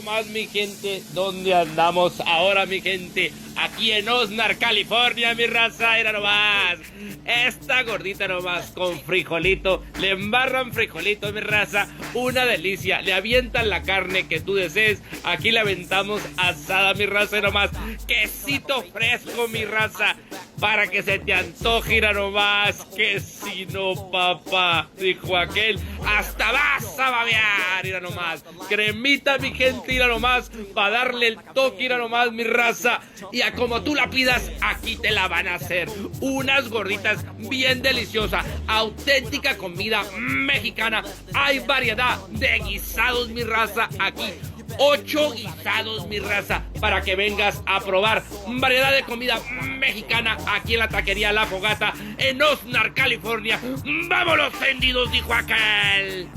Más mi gente, ¿dónde andamos ahora mi gente? Aquí en Oxnard, California, mi raza, era nomás. Esta gordita nomás con frijolito, le embarran frijolito, mi raza, una delicia. Le avientan la carne que tú desees, aquí le aventamos asada, mi raza, era nomás. Quesito fresco, mi raza, para que se te antoje, era nomás. Que si no, papá, dijo aquel, hasta vas a babear, era nomás. Cremita, mi gente, era nomás, para darle el toque, era nomás, mi raza. Y a como tú la pidas, aquí te la van a hacer. Unas gorditas bien deliciosas, auténtica comida mexicana. Hay variedad de guisados, mi raza, aquí. 8 guisados, mi raza, para que vengas a probar. Variedad de comida mexicana aquí en la taquería La Fogata, en Oxnard, California. ¡Vámonos, tendidos!, dijo aquel.